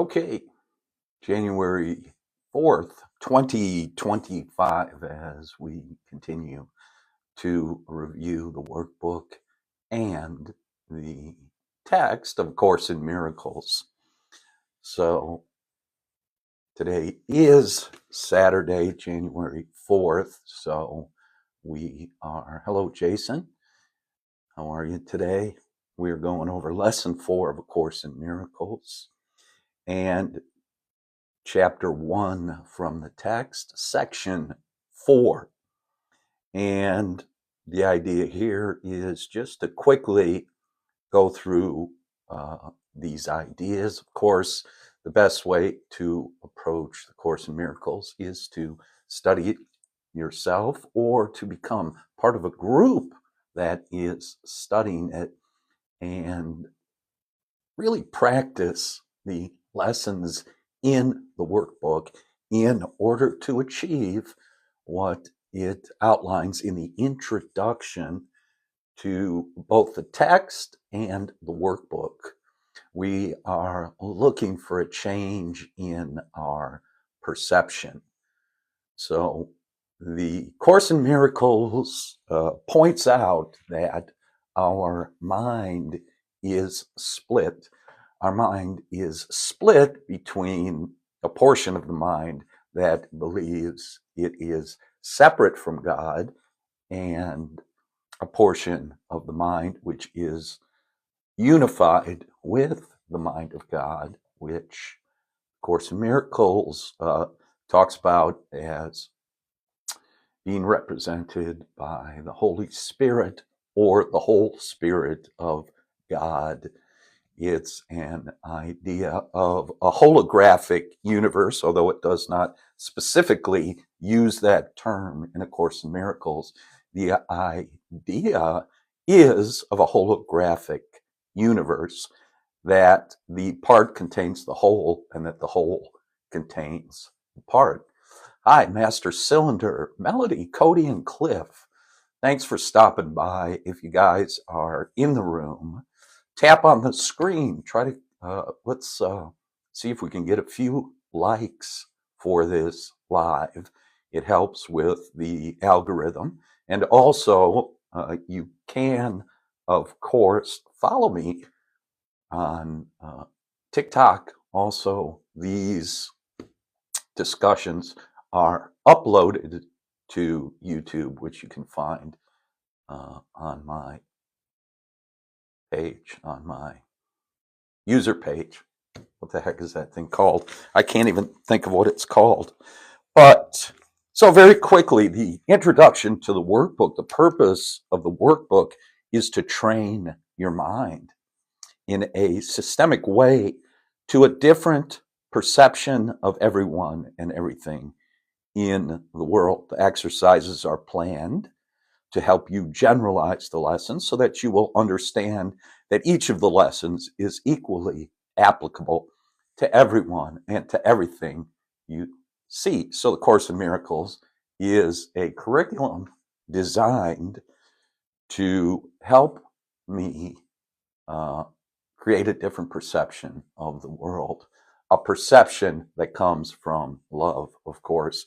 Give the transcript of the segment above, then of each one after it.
Okay, January 4th, 2025, as we continue to review the workbook and the text of Course in Miracles. So today is Saturday, January 4th. So hello, Jason. How are you today? We're going over lesson 4 of A Course in Miracles and chapter 1 from the text, section 4. And the idea here is just to quickly go through these ideas. Of course, the best way to approach the Course in Miracles is to study it yourself or to become part of a group that is studying it and really practice the lessons in the workbook in order to achieve what it outlines in the introduction to both the text and the workbook. We are looking for a change in our perception. So the Course in Miracles points out that our mind is split. Our mind is split between a portion of the mind that believes it is separate from God and a portion of the mind which is unified with the mind of God, which Course in Miracles talks about as being represented by the Holy Spirit or the whole Spirit of God. It's an idea of a holographic universe, although it does not specifically use that term in A Course in Miracles. The idea is of a holographic universe, that the part contains the whole and that the whole contains the part. Hi, Master Cylinder, Melody, Cody, and Cliff. Thanks for stopping by. If you guys are in the room, tap on the screen. Try to, let's see if we can get a few likes for this live. It helps with the algorithm. And also, you can, of course, follow me on TikTok. Also, these discussions are uploaded to YouTube, which you can find on my page, on my user page. What the heck is that thing called? I can't even think of what it's called. But so very quickly, the introduction to the workbook, the purpose of the workbook is to train your mind in a systemic way to a different perception of everyone and everything in the world. The exercises are planned to help you generalize the lessons so that you will understand that each of the lessons is equally applicable to everyone and to everything you see. So the Course in Miracles is a curriculum designed to help me create a different perception of the world, a perception that comes from love, of course,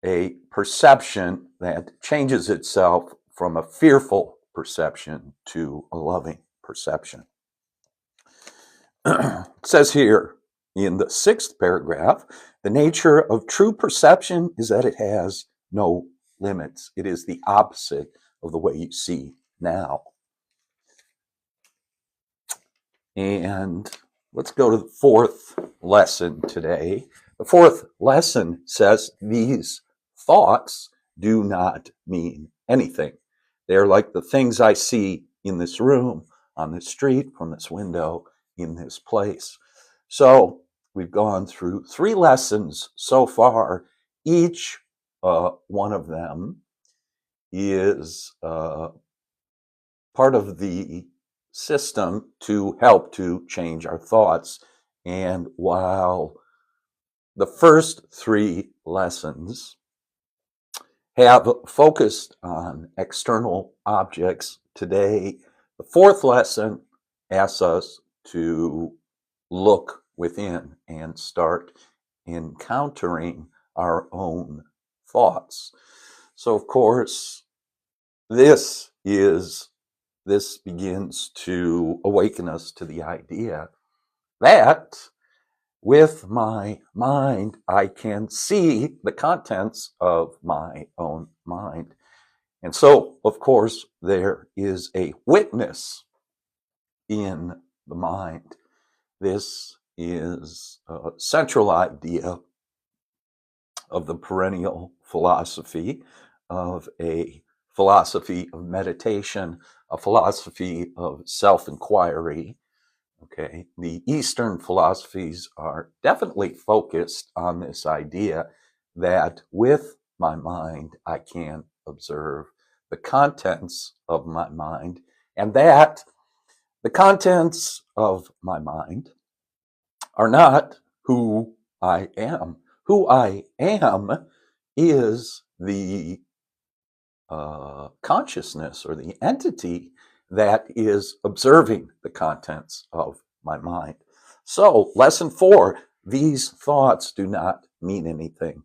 a perception that changes itself from a fearful perception to a loving perception. It says here in the 6th paragraph, the nature of true perception is that it has no limits. It is the opposite of the way you see now. And let's go to the 4th lesson today. The 4th lesson says these thoughts do not mean anything. They're like the things I see in this room, on this street, from this window, in this place. So we've gone through 3 lessons so far. Each one of them is part of the system to help to change our thoughts. And while the first 3 lessons have focused on external objects, today the 4th lesson asks us to look within and start encountering our own thoughts. So, of course, this begins to awaken us to the idea that with my mind, I can see the contents of my own mind. And so, of course, there is a witness in the mind. This is a central idea of the perennial philosophy, of a philosophy of meditation, a philosophy of self-inquiry. Okay, the Eastern philosophies are definitely focused on this idea that with my mind, I can observe the contents of my mind, and that the contents of my mind are not who I am. Who I am is the consciousness or the entity that is observing the contents of my mind. So, lesson 4, these thoughts do not mean anything.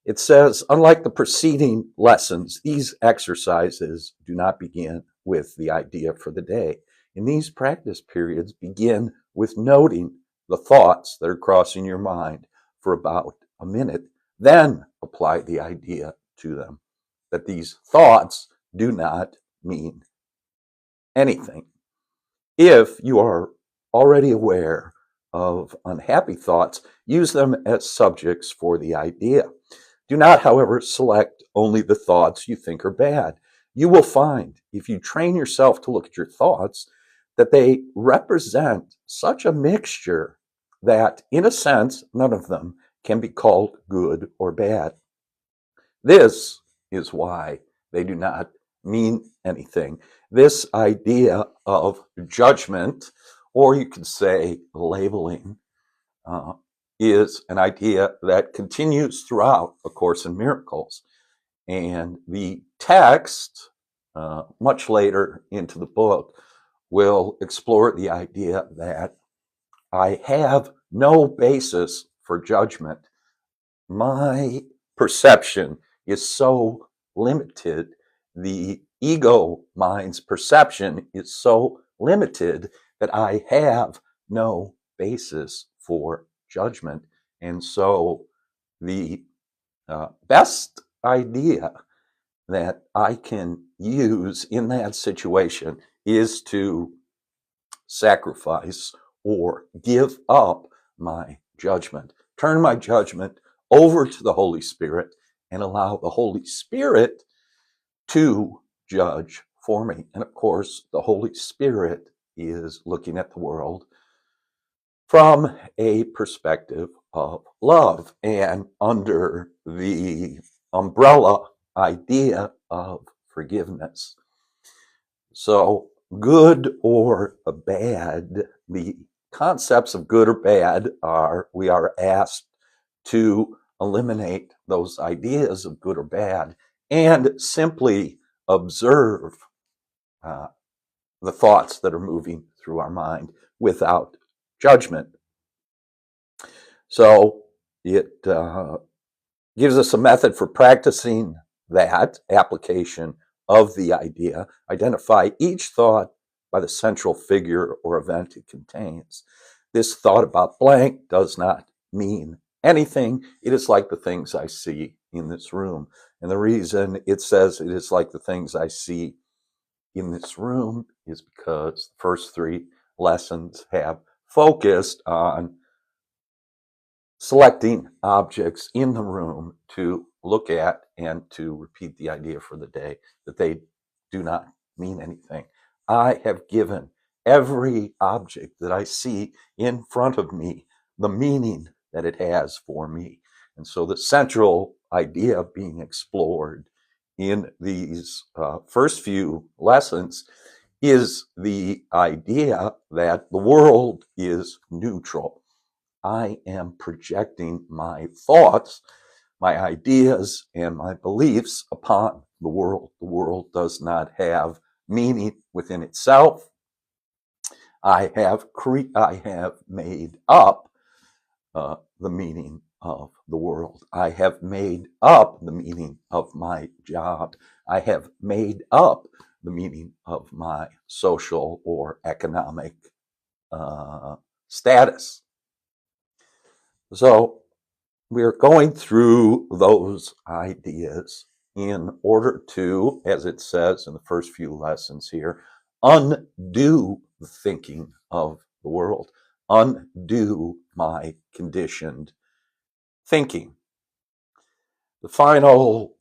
It says, unlike the preceding lessons, these exercises do not begin with the idea for the day. In these practice periods, begin with noting the thoughts that are crossing your mind for about a minute, then apply the idea to them, that these thoughts do not mean anything. If you are already aware of unhappy thoughts, use them as subjects for the idea. Do not, however, select only the thoughts you think are bad. You will find, if you train yourself to look at your thoughts, that they represent such a mixture that, in a sense, none of them can be called good or bad. This is why they do not mean anything. This idea of judgment, or you could say labeling, is an idea that continues throughout A Course in Miracles. And the text, much later into the book, will explore the idea that I have no basis for judgment. My perception is so limited. The ego mind's perception is so limited that I have no basis for judgment. And so the best idea that I can use in that situation is to sacrifice or give up my judgment. Turn my judgment over to the Holy Spirit and allow the Holy Spirit to judge for me. And of course, the Holy Spirit is looking at the world from a perspective of love and under the umbrella idea of forgiveness. So, good or bad, the concepts of good or bad we are asked to eliminate those ideas of good or bad and simply observe the thoughts that are moving through our mind without judgment. So it gives us a method for practicing that application of the idea. Identify each thought by the central figure or event it contains. This thought about blank does not mean anything. It is like the things I see in this room. And the reason it says it is like the things I see in this room is because the first 3 lessons have focused on selecting objects in the room to look at and to repeat the idea for the day, that they do not mean anything. I have given every object that I see in front of me the meaning that it has for me. And so the central idea being explored in these first few lessons is the idea that the world is neutral. I am projecting my thoughts, my ideas, and my beliefs upon the world. The world does not have meaning within itself. I have made up the meaning of the world. I have made up the meaning of my job. I have made up the meaning of my social or economic status. So we're going through those ideas in order to, as it says in the first few lessons here, undo the thinking of the world, undo my conditioned thinking. The final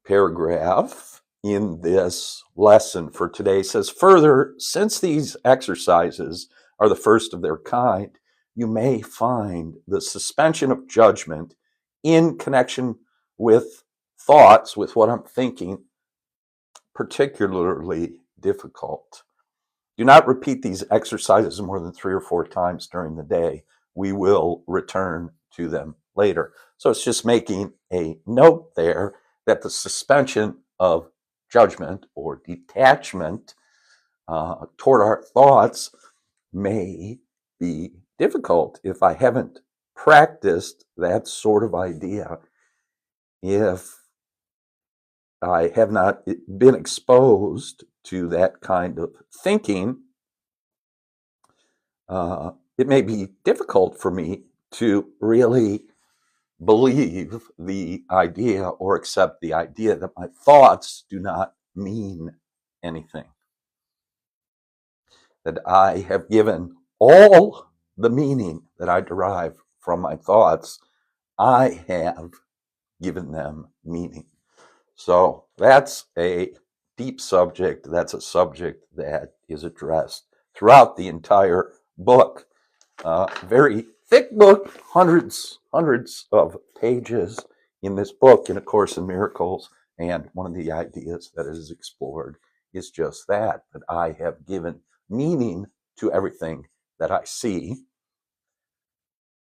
paragraph in this lesson for today says, further, since these exercises are the first of their kind, you may find the suspension of judgment in connection with thoughts, with what I'm thinking, particularly difficult. Do not repeat these exercises more than 3 or 4 times during the day. We will return to them later. So it's just making a note there that the suspension of judgment or detachment toward our thoughts may be difficult if I haven't practiced that sort of idea, if I have not been exposed to that kind of thinking. It may be difficult for me to really believe the idea or accept the idea that my thoughts do not mean anything, that I have given all the meaning that I derive from my thoughts, I have given them meaning. So that's a deep subject. That's a subject that is addressed throughout the entire book. Very thick book, hundreds of pages in this book, in A Course in Miracles. And one of the ideas that is explored is just that I have given meaning to everything that I see.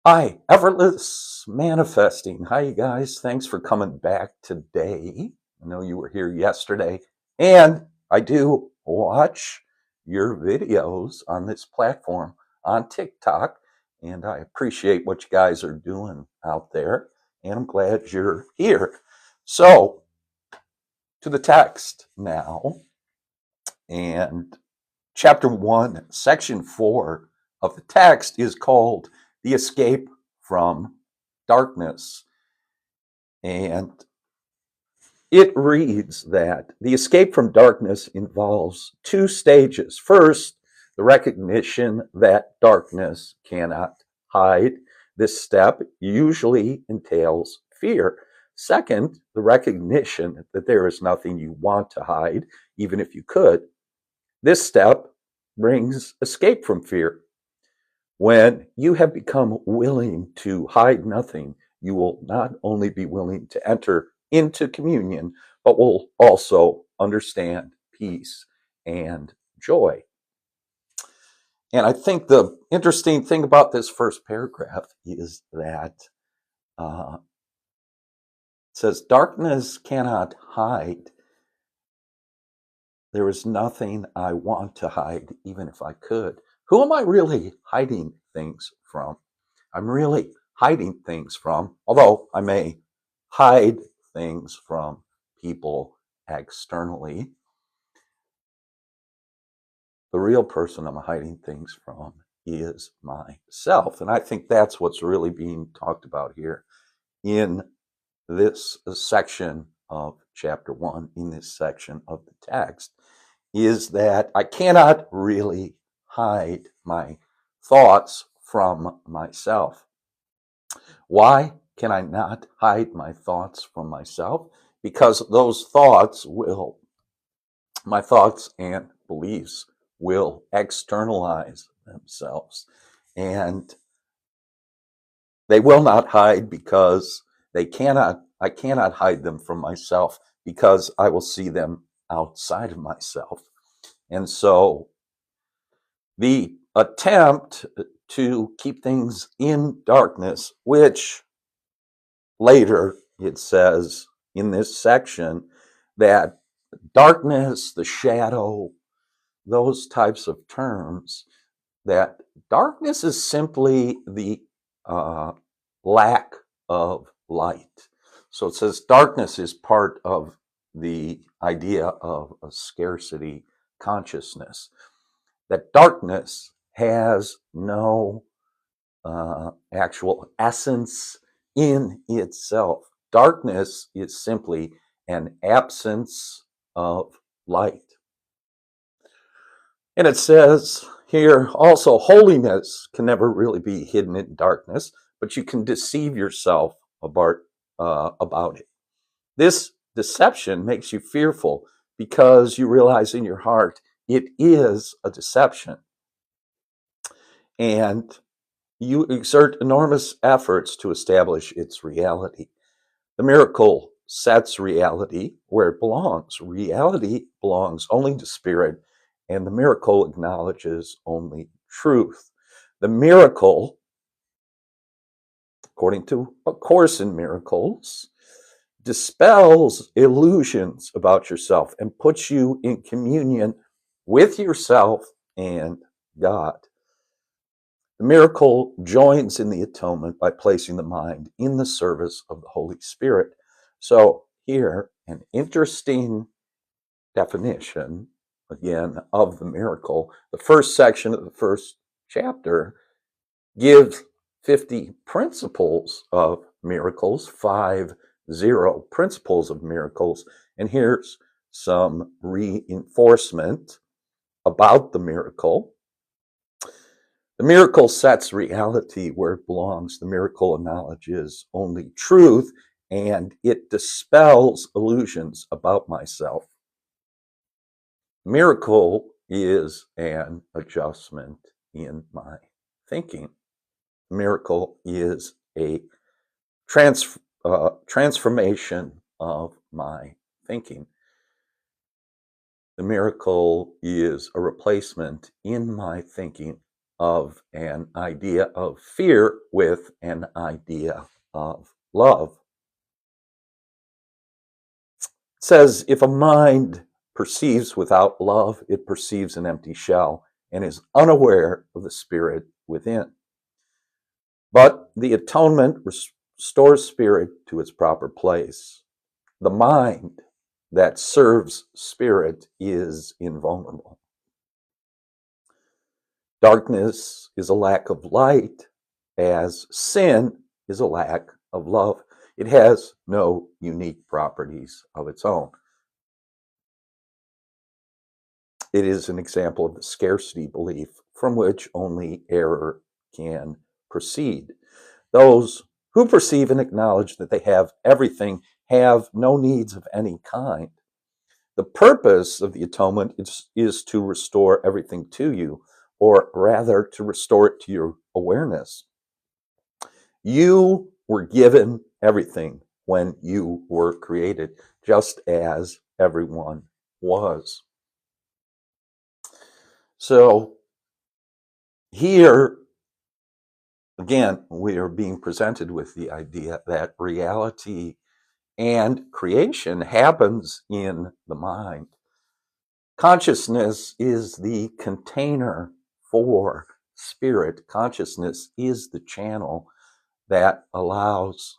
Hi, Effortless Manifesting. Hi, you guys. Thanks for coming back today. I know you were here yesterday, and I do watch your videos on this platform on TikTok, and I appreciate what you guys are doing out there, and I'm glad you're here. So, to the text now, and chapter 1, section 4 of the text is called The Escape from Darkness. And it reads that the escape from darkness involves 2 stages. First, the recognition that darkness cannot hide. This step usually entails fear. Second, the recognition that there is nothing you want to hide, even if you could. This step brings escape from fear. When you have become willing to hide nothing, you will not only be willing to enter into communion, but will also understand peace and joy. And I think the interesting thing about this first paragraph is that it says, darkness cannot hide. There is nothing I want to hide, even if I could. Who am I really hiding things from? I'm really hiding things from, although I may hide things from people externally. The real person I'm hiding things from is myself. And I think that's what's really being talked about here in this section of chapter 1, in this section of the text, is that I cannot really hide my thoughts from myself. Why can I not hide my thoughts from myself? Because my thoughts and beliefs will externalize themselves. And they will not hide because I cannot hide them from myself, because I will see them outside of myself. And so the attempt to keep things in darkness, which later it says in this section that darkness, the shadow, those types of terms that darkness is simply the lack of light. So it says darkness is part of the idea of a scarcity consciousness, that darkness has no actual essence in itself. Darkness is simply an absence of light. And it says here also, holiness can never really be hidden in darkness, but you can deceive yourself about it. This deception makes you fearful because you realize in your heart it is a deception. And you exert enormous efforts to establish its reality. The miracle sets reality where it belongs. Reality belongs only to spirit, and the miracle acknowledges only truth. The miracle, according to A Course in Miracles, dispels illusions about yourself and puts you in communion with yourself and God. The miracle joins in the atonement by placing the mind in the service of the Holy Spirit. So here, an interesting definition, again, of the miracle. The first section of the first chapter gives 50 principles of miracles, 50 principles of miracles. And here's some reinforcement about the miracle. The miracle sets reality where it belongs. The miracle acknowledges only truth, and it dispels illusions about myself. Miracle is an adjustment in my thinking. Miracle is a transformation of my thinking. The miracle is a replacement in my thinking of an idea of fear with an idea of love. It says, if a mind perceives without love, it perceives an empty shell and is unaware of the spirit within. But the atonement restores spirit to its proper place. The mind that serves spirit is invulnerable. Darkness is a lack of light, as sin is a lack of love. It has no unique properties of its own. It is an example of the scarcity belief from which only error can proceed. Those who perceive and acknowledge that they have everything have no needs of any kind. The purpose of the atonement is to restore everything to you, or rather to restore it to your awareness. You were given everything when you were created, just as everyone was. So here, again, we are being presented with the idea that reality and creation happens in the mind. Consciousness is the container for spirit. Consciousness is the channel that allows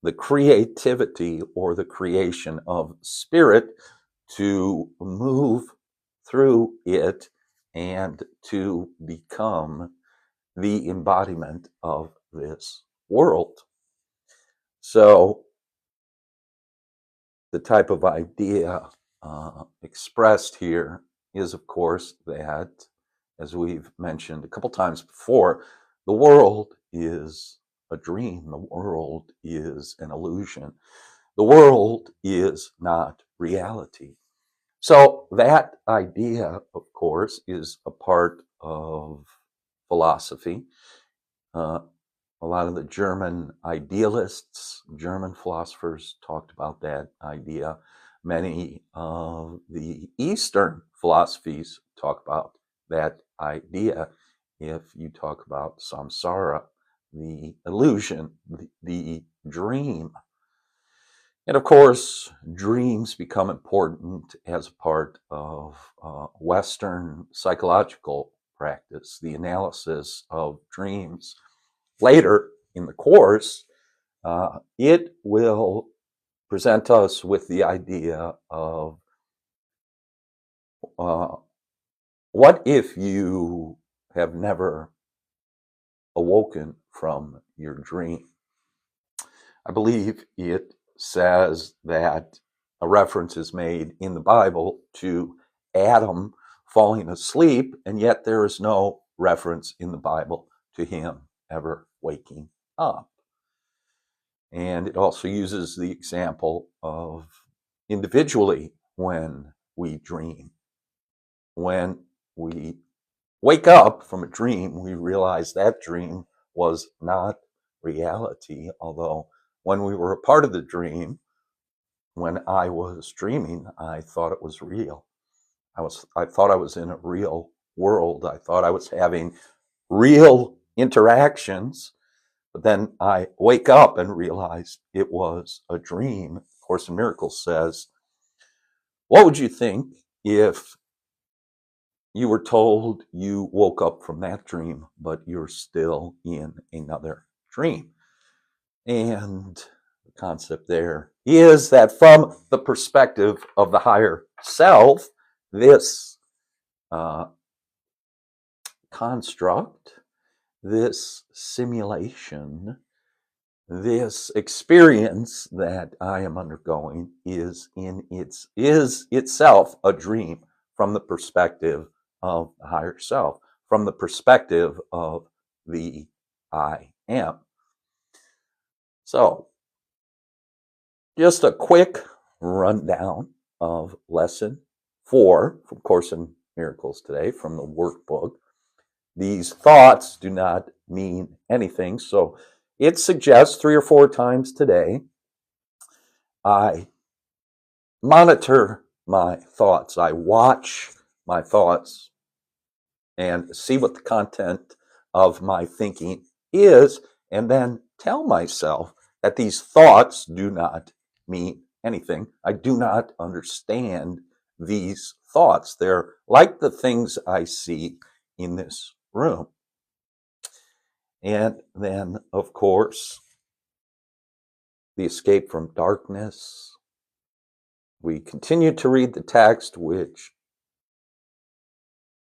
the creativity or the creation of spirit to move through it and to become the embodiment of this world. So the type of idea expressed here is, of course, that, as we've mentioned a couple times before, the world is a dream. The world is an illusion. The world is not reality. So that idea, of course, is a part of philosophy. A lot of the German idealists, German philosophers talked about that idea. Many of the Eastern philosophies talk about that idea. If you talk about samsara, the illusion, the dream. And of course, dreams become important as a part of Western psychological practice, the analysis of dreams. Later in the course, it will present us with the idea of what if you have never awoken from your dream. I believe it says that a reference is made in the Bible to Adam falling asleep, and yet there is no reference in the Bible to him ever waking up. And it also uses the example of individually when we dream. When we wake up from a dream, we realize that dream was not reality, although when we were a part of the dream, when I was dreaming, I thought it was real. I thought I was in a real world. I thought I was having real interactions, but then I wake up and realize it was a dream. Course in Miracles says, what would you think if you were told you woke up from that dream, but you're still in another dream? And the concept there is that from the perspective of the higher self, this construct, this simulation, this experience that I am undergoing is itself a dream from the perspective of the higher self, from the perspective of the I am. So, just a quick rundown of lesson 4 from Course in Miracles today from the workbook. These thoughts do not mean anything, so it suggests 3 or 4 times today I monitor my thoughts. I watch my thoughts and see what the content of my thinking is, and then tell myself that these thoughts do not mean anything. I do not understand these thoughts. They're like the things I see in this room. And then, of course, the escape from darkness. We continue to read the text, which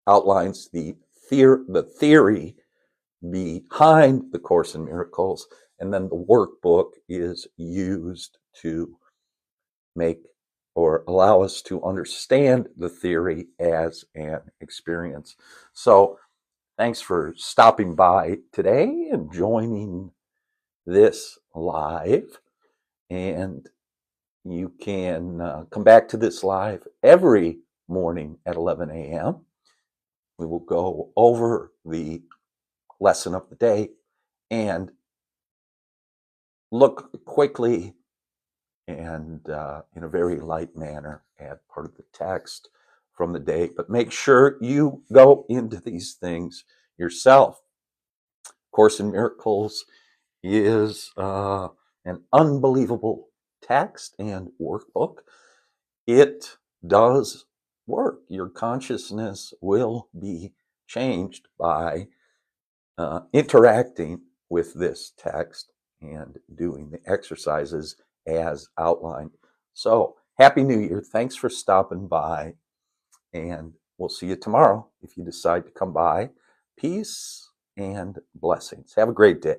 outlines the theory behind the Course in Miracles, and then the workbook is used to make or allow us to understand the theory as an experience. So thanks for stopping by today and joining this live. And you can come back to this live every morning at 11 a.m. We will go over the lesson of the day and look quickly and in a very light manner at part of the text from the day. But make sure you go into these things yourself. Course in Miracles is an unbelievable text and workbook. It does work. Your consciousness will be changed by interacting with this text and doing the exercises as outlined. So, Happy New Year. Thanks for stopping by, and we'll see you tomorrow if you decide to come by. Peace and blessings. Have a great day.